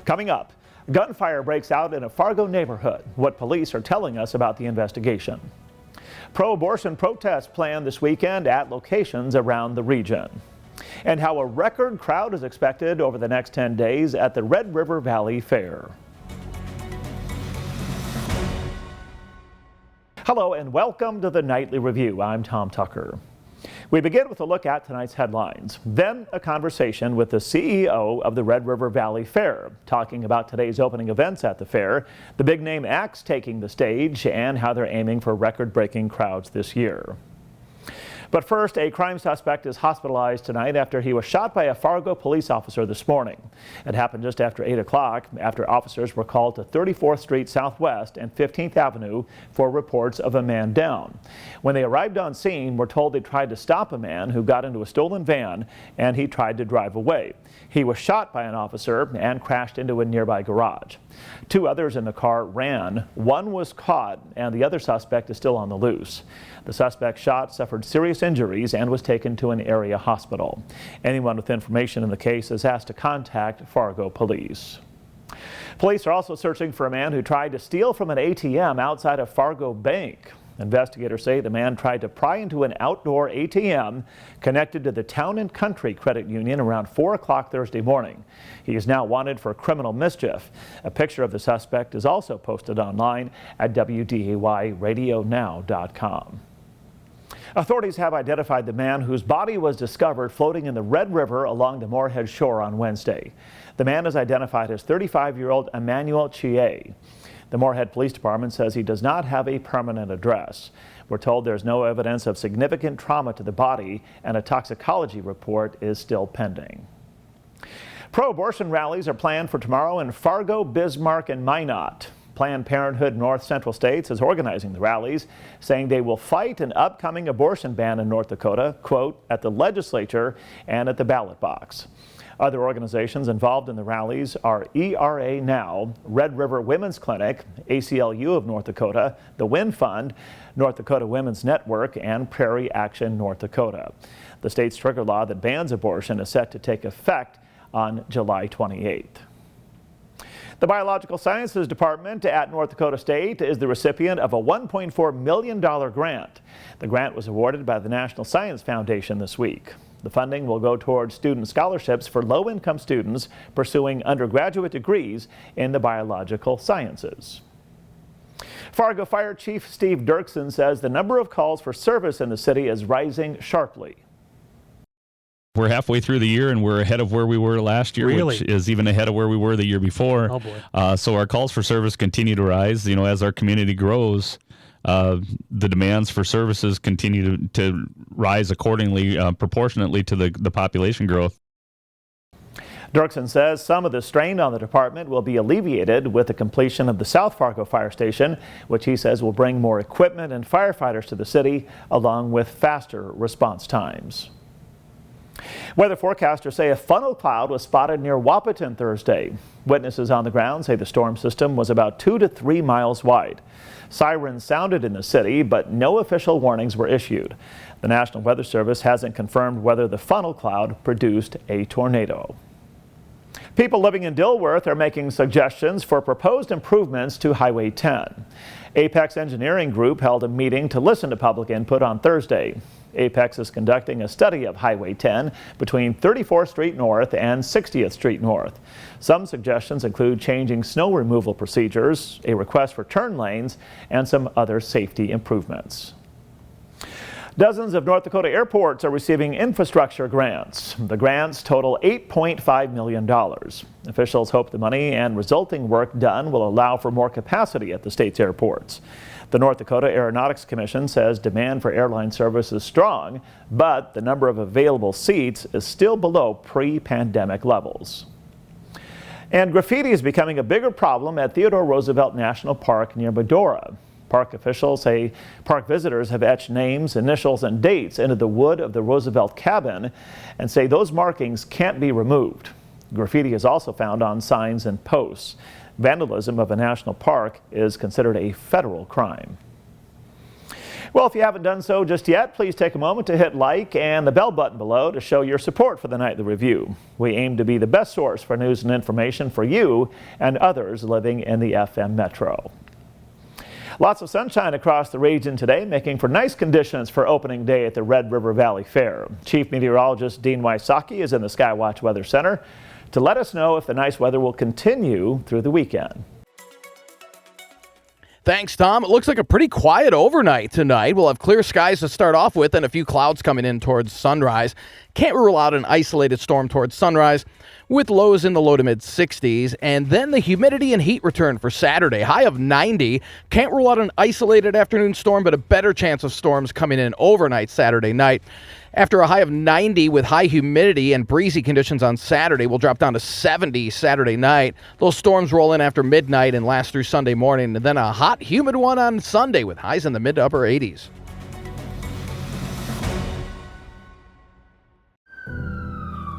Coming up, gunfire breaks out in a Fargo neighborhood. What police are telling us about the investigation. Pro-abortion protests planned this weekend at locations around the region. And how a record crowd is expected over the next 10 days at the Red River Valley Fair. Hello and welcome to the Nightly Review. I'm Tom Tucker. We begin with a look at tonight's headlines, then a conversation with the CEO of the Red River Valley Fair, talking about today's opening events at the fair, the big name acts taking the stage, and how they're aiming for record-breaking crowds this year. But first, a crime suspect is hospitalized tonight after he was shot by a Fargo police officer this morning. It happened just after 8 o'clock after officers were called to 34th Street Southwest and 15th Avenue for reports of a man down. When they arrived on scene, we're told they tried to stop a man who got into a stolen van and he tried to drive away. He was shot by an officer and crashed into a nearby garage. Two others in the car ran. One was caught and the other suspect is still on the loose. The suspect shot suffered serious injuries and was taken to an area hospital. Anyone with information in the case is asked to contact Fargo police. Police are also searching for a man who tried to steal from an ATM outside of Fargo Bank. Investigators say the man tried to pry into an outdoor ATM connected to the Town and Country Credit Union around 4 o'clock Thursday morning. He is now wanted for criminal mischief. A picture of the suspect is also posted online at WDAYRadioNow.com. Authorities have identified the man whose body was discovered floating in the Red River along the Moorhead shore on Wednesday. The man is identified as 35-year-old Emmanuel Chie. The Moorhead Police Department says he does not have a permanent address. We're told there's no evidence of significant trauma to the body and a toxicology report is still pending. Pro-abortion rallies are planned for tomorrow in Fargo, Bismarck, and Minot. Planned Parenthood North Central States is organizing the rallies, saying they will fight an upcoming abortion ban in North Dakota, quote, at the legislature and at the ballot box. Other organizations involved in the rallies are ERA Now, Red River Women's Clinic, ACLU of North Dakota, the WIN Fund, North Dakota Women's Network, and Prairie Action North Dakota. The state's trigger law that bans abortion is set to take effect on July 28th. The Biological Sciences Department at North Dakota State is the recipient of a $1.4 million grant. The grant was awarded by the National Science Foundation this week. The funding will go towards student scholarships for low-income students pursuing undergraduate degrees in the biological sciences. Fargo Fire Chief Steve Dirksen says the number of calls for service in the city is rising sharply. We're halfway through the year and we're ahead of where we were last year, which is even ahead of where we were the year before. Oh boy. So our calls for service continue to rise. You know, as our community grows, the demands for services continue to rise accordingly, proportionately to the population growth. Dirksen says some of the strain on the department will be alleviated with the completion of the South Fargo Fire Station, which he says will bring more equipment and firefighters to the city, along with faster response times. Weather forecasters say a funnel cloud was spotted near Wahpeton Thursday. Witnesses on the ground say the storm system was about 2 to 3 miles wide. Sirens sounded in the city, but no official warnings were issued. The National Weather Service hasn't confirmed whether the funnel cloud produced a tornado. People living in Dilworth are making suggestions for proposed improvements to Highway 10. Apex Engineering Group held a meeting to listen to public input on Thursday. Apex is conducting a study of Highway 10 between 34th Street North and 60th Street North. Some suggestions include changing snow removal procedures, a request for turn lanes, and some other safety improvements. Dozens of North Dakota airports are receiving infrastructure grants. The grants total $8.5 million. Officials hope the money and resulting work done will allow for more capacity at the state's airports. The North Dakota Aeronautics Commission says demand for airline service is strong, but the number of available seats is still below pre-pandemic levels. And graffiti is becoming a bigger problem at Theodore Roosevelt National Park near Medora. Park officials say park visitors have etched names, initials, and dates into the wood of the Roosevelt cabin and say those markings can't be removed. Graffiti is also found on signs and posts. Vandalism of a national park is considered a federal crime. Well, if you haven't done so just yet, please take a moment to hit like and the bell button below to show your support for the Nightly Review. We aim to be the best source for news and information for you and others living in the FM Metro. Lots of sunshine across the region today, making for nice conditions for opening day at the Red River Valley Fair. Chief Meteorologist Dean Wysocki is in the Skywatch Weather Center to let us know if the nice weather will continue through the weekend. Thanks, Tom. It looks like a pretty quiet overnight tonight. We'll have clear skies to start off with and a few clouds coming in towards sunrise. Can't rule out an isolated storm towards sunrise with lows in the low to mid 60s. And then the humidity and heat return for Saturday. High of 90. Can't rule out an isolated afternoon storm, but a better chance of storms coming in overnight Saturday night. After a high of 90 with high humidity and breezy conditions on Saturday, we'll drop down to 70 Saturday night. Those storms roll in after midnight and last through Sunday morning, and then a hot, humid one on Sunday with highs in the mid to upper 80s.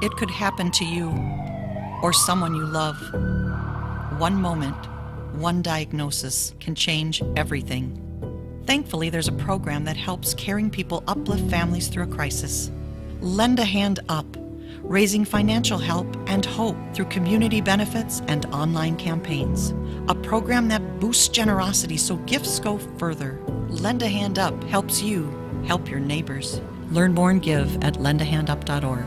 It could happen to you or someone you love. One moment, one diagnosis can change everything. Thankfully, there's a program that helps caring people uplift families through a crisis. Lend a Hand Up, raising financial help and hope through community benefits and online campaigns. A program that boosts generosity so gifts go further. Lend a Hand Up helps you help your neighbors. Learn more and give at lendahandup.org.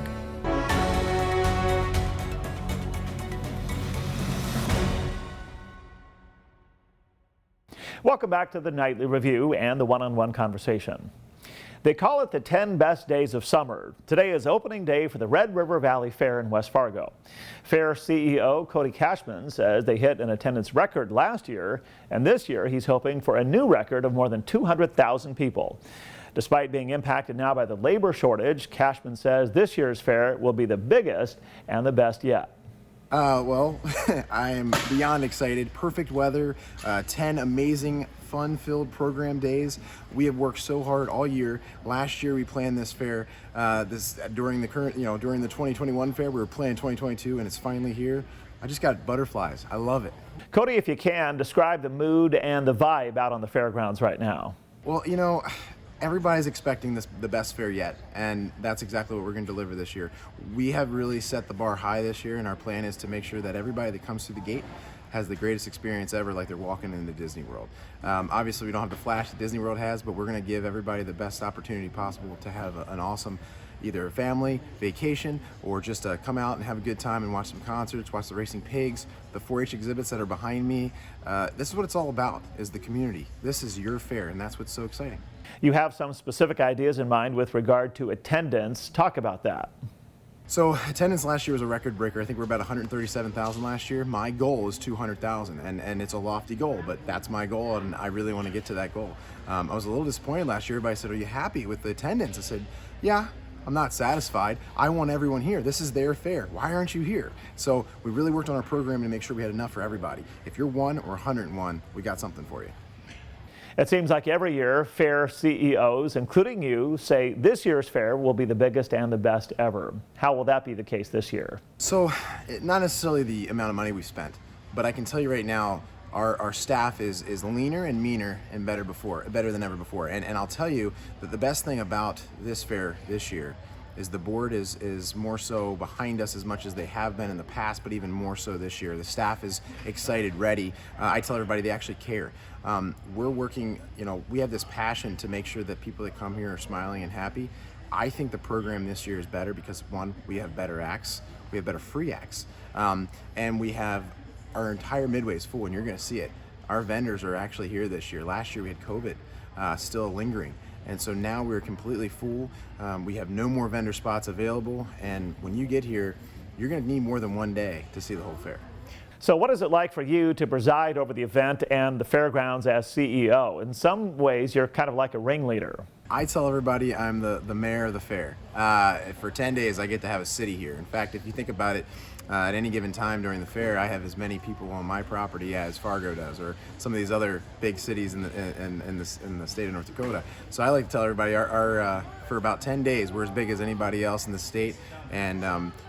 Welcome back to the Nightly Review and the one-on-one conversation. They call it the 10 best days of summer. Today is opening day for the Red River Valley Fair in West Fargo. Fair CEO Cody Cashman says they hit an attendance record last year, and this year he's hoping for a new record of more than 200,000 people. Despite being impacted now by the labor shortage, Cashman says this year's fair will be the biggest and the best yet. Well, I am beyond excited. Perfect weather, 10 amazing, fun-filled program days. We have worked so hard all year. Last year we planned this fair. During the 2021 fair, we were planning 2022, and it's finally here. I just got butterflies. I love it. Cody, if you can, describe the mood and the vibe out on the fairgrounds right now. Well, everybody's expecting the best fair yet, and that's exactly what we're going to deliver this year. We have really set the bar high this year, and our plan is to make sure that everybody that comes through the gate has the greatest experience ever, like they're walking into Disney World. Obviously, we don't have the flash that Disney World has, but we're going to give everybody the best opportunity possible to have an awesome either a family vacation or just come out and have a good time and watch some concerts, watch the racing pigs, the 4-H exhibits that are behind me. This is what it's all about, is the community. This is your fair, and that's what's so exciting. You have some specific ideas in mind with regard to attendance. Talk about that. So attendance last year was a record breaker. I think we're about 137,000 last year. My goal is 200,000, and it's a lofty goal, but that's my goal, and I really want to get to that goal. I was a little disappointed last year. Everybody said, "Are you happy with the attendance?" I said, "Yeah, I'm not satisfied. I want everyone here. This is their fair. Why aren't you here?" So we really worked on our program to make sure we had enough for everybody. If you're 1 or 101, we got something for you. It seems like every year, fair CEOs, including you, say this year's fair will be the biggest and the best ever. How will that be the case this year? So, not necessarily the amount of money we spent, but I can tell you right now, our staff is leaner and meaner and better than ever before. And I'll tell you that the best thing about this fair this year is the board is more so behind us as much as they have been in the past, but even more so this year. The staff is excited, ready. I tell everybody they actually care. We're working, we have this passion to make sure that people that come here are smiling and happy. I think the program this year is better because, one, we have better acts, we have better free acts, and we have our entire midway is full, and you're going to see it. Our vendors are actually here this year. Last year we had COVID still lingering. And so now we're completely full. We have no more vendor spots available. And when you get here, you're going to need more than one day to see the whole fair. So what is it like for you to preside over the event and the fairgrounds as CEO? In some ways, you're kind of like a ringleader. I tell everybody I'm the mayor of the fair. For 10 days, I get to have a city here. In fact, if you think about it, at any given time during the fair, I have as many people on my property as Fargo does, or some of these other big cities in the state of North Dakota. So I like to tell everybody, for about 10 days, we're as big as anybody else in the state, and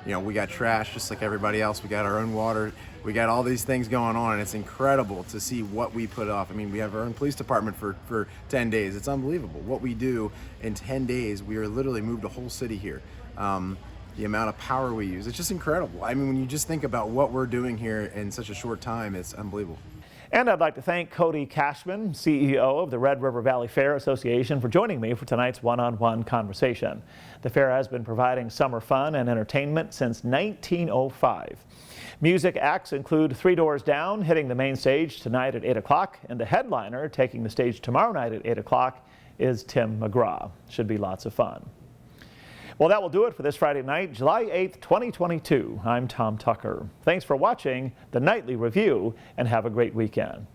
you know, we got trash just like everybody else. We got our own water. We got all these things going on, and it's incredible to see what we put off. I mean, we have our own police department for 10 days. It's unbelievable what we do in 10 days. We are literally moved a whole city here. The amount of power we use, it's just incredible. I mean, when you just think about what we're doing here in such a short time, it's unbelievable. And I'd like to thank Cody Cashman, CEO of the Red River Valley Fair Association, for joining me for tonight's one-on-one conversation. The fair has been providing summer fun and entertainment since 1905. Music acts include Three Doors Down hitting the main stage tonight at 8 o'clock, and the headliner taking the stage tomorrow night at 8 o'clock is Tim McGraw. Should be lots of fun. Well, that will do it for this Friday night, July 8th, 2022. I'm Tom Tucker. Thanks for watching the Nightly Review, and have a great weekend.